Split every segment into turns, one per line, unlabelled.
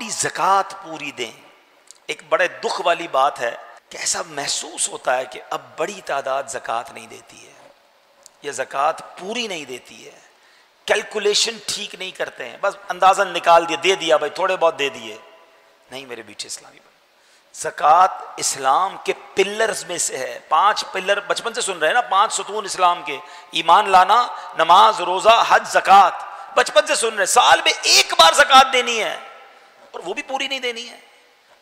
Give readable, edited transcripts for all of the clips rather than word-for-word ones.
अपनी ज़कात पूरी दें। एक बड़े दुख वाली बात है कि ऐसा महसूस होता है कि अब बड़ी तादाद ज़कात नहीं देती है, ये ज़कात पूरी नहीं देती है, कैलकुलेशन ठीक नहीं करते हैं, बस अंदाज़न निकाल दिया, दे दिया भाई, थोड़े बहुत दे दिए। नहीं मेरे बीच इस्लामी भाई, ज़कात इस्लाम के पिलर्स में से है। 5 पिलर बचपन से सुन रहे हैं ना, 5 सुतून इस्लाम के, ईमान लाना, नमाज, रोज़ा, हज, ज़कात, बचपन से सुन रहे। साल में एक बार ज़कात देनी है और वो भी पूरी नहीं देनी है।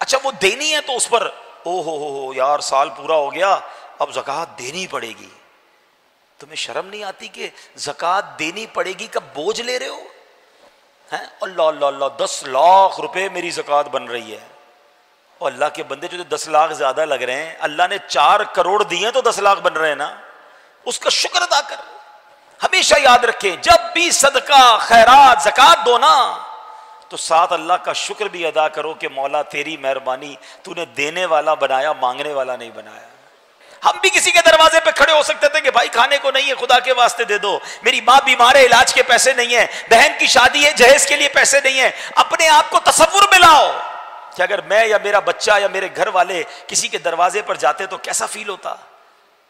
अच्छा वो देनी है तो उस पर ओ हो यार साल पूरा हो गया अब ज़कात देनी पड़ेगी। तुम्हें शर्म नहीं आती कि ज़कात देनी पड़ेगी का बोझ ले रहे हो? हैं अल्लाह अल्लाह अल्लाह 10 लाख रुपए मेरी ज़कात बन रही है। और अल्लाह के बंदे जो 10 लाख ज्यादा लग रहे हैं, अल्लाह ने 4 करोड़ दिए तो 10 लाख बन रहे हैं ना, उसका शुक्र अदा कर। हमेशा याद रखें जब भी सदका खैरात ज़कात दो ना तो साथ अल्लाह का शुक्र भी अदा करो कि मौला तेरी मेहरबानी, तूने देने वाला बनाया, मांगने वाला नहीं बनाया। हम भी किसी के दरवाजे पे खड़े हो सकते थे कि भाई खाने को नहीं है, खुदा के वास्ते दे दो, मेरी माँ बीमार है, इलाज के पैसे नहीं है, बहन की शादी है, जहेज के लिए पैसे नहीं है। अपने आप को तसव्वुर में लाओ कि अगर मैं या मेरा बच्चा या मेरे घर वाले किसी के दरवाजे पर जाते तो कैसा फील होता।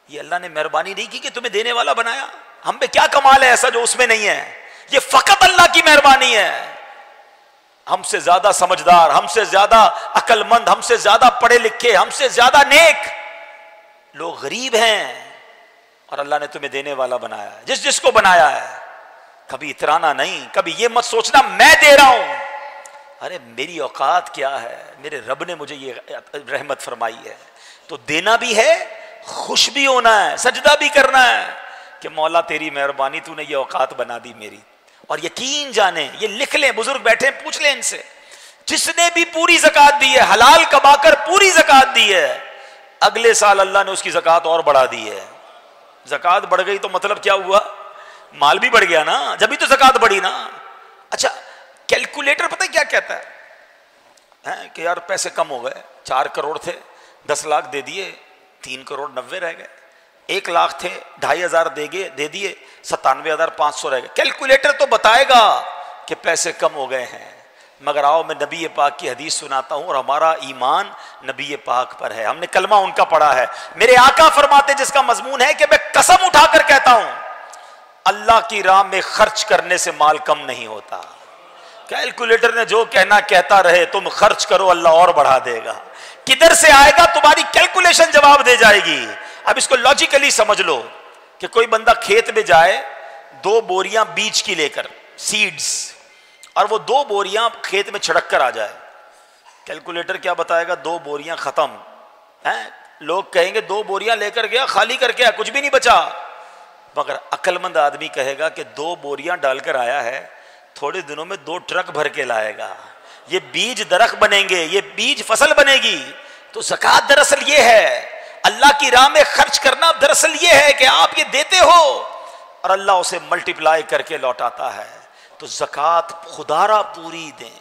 ये अल्लाह ने मेहरबानी नहीं की कि तुम्हें देने वाला बनाया। हम पे क्या कमाल है ऐसा जो उसमें नहीं है? ये फकत अल्लाह की मेहरबानी है। हमसे ज्यादा समझदार, हमसे ज्यादा अक्लमंद, हमसे ज्यादा पढ़े लिखे, हमसे ज्यादा नेक लोग गरीब हैं और अल्लाह ने तुम्हें देने वाला बनाया है। जिस जिसको बनाया है कभी इतराना नहीं, कभी ये मत सोचना मैं दे रहा हूं, अरे मेरी औकात क्या है, मेरे रब ने मुझे ये रहमत फरमाई है। तो देना भी है, खुश भी होना है, सजदा भी करना है कि मौला तेरी मेहरबानी, तूने ये औकात बना दी मेरी। और यकीन जाने, ये लिख लें, बुजुर्ग बैठे पूछ लें इनसे, जिसने भी पूरी ज़कात दी है, हलाल कमाकर पूरी ज़कात दी है, अगले साल अल्लाह ने उसकी ज़कात और बढ़ा दी है। ज़कात बढ़ गई तो मतलब क्या हुआ? माल भी बढ़ गया ना, जब भी तो ज़कात बढ़ी ना। अच्छा कैलकुलेटर पता है क्या कहता है कि यार पैसे कम हो गए, 4 करोड़ थे, 10 लाख दे दिए, 3 करोड़ 90 रह गए, 1 लाख थे, 2,500 दे दिए, 97,500 रह गए। कैलकुलेटर तो बताएगा कि पैसे कम हो गए हैं, मगर आओ मैं नबी पाक की हदीस सुनाता हूं और हमारा ईमान नबी पाक पर है, हमने कलमा उनका पढ़ा है। मेरे आका फरमाते जिसका मजमून है कि मैं कसम उठाकर कहता हूं अल्लाह की राह में खर्च करने से माल कम नहीं होता। कैलकुलेटर ने जो कहना कहता रहे, तुम खर्च करो अल्लाह और बढ़ा देगा। किधर से आएगा? तुम्हारी कैलकुलेशन जवाब दे जाएगी। अब इसको लॉजिकली समझ लो कि कोई बंदा खेत में जाए 2 बोरियां बीज की लेकर, सीड्स, और वो 2 बोरियां खेत में छिड़क कर आ जाए, कैलकुलेटर क्या बताएगा? 2 बोरियां खत्म हैं। लोग कहेंगे 2 बोरियां लेकर गया, खाली करके आया, कुछ भी नहीं बचा। मगर अक्लमंद आदमी कहेगा कि 2 बोरियां डालकर आया है, थोड़े दिनों में 2 ट्रक भर के लाएगा, ये बीज दरख्त बनेंगे, ये बीज फसल बनेगी। तो ज़कात दरअसल ये है, अल्लाह की राह में खर्च करना दरअसल ये है कि आप ये देते हो और अल्लाह उसे मल्टीप्लाई करके लौटाता है। तो ज़कात खुदारा पूरी दें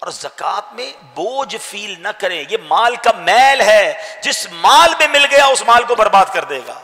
और ज़कात में बोझ फील न करें। ये माल का मैल है, जिस माल में मिल गया उस माल को बर्बाद कर देगा।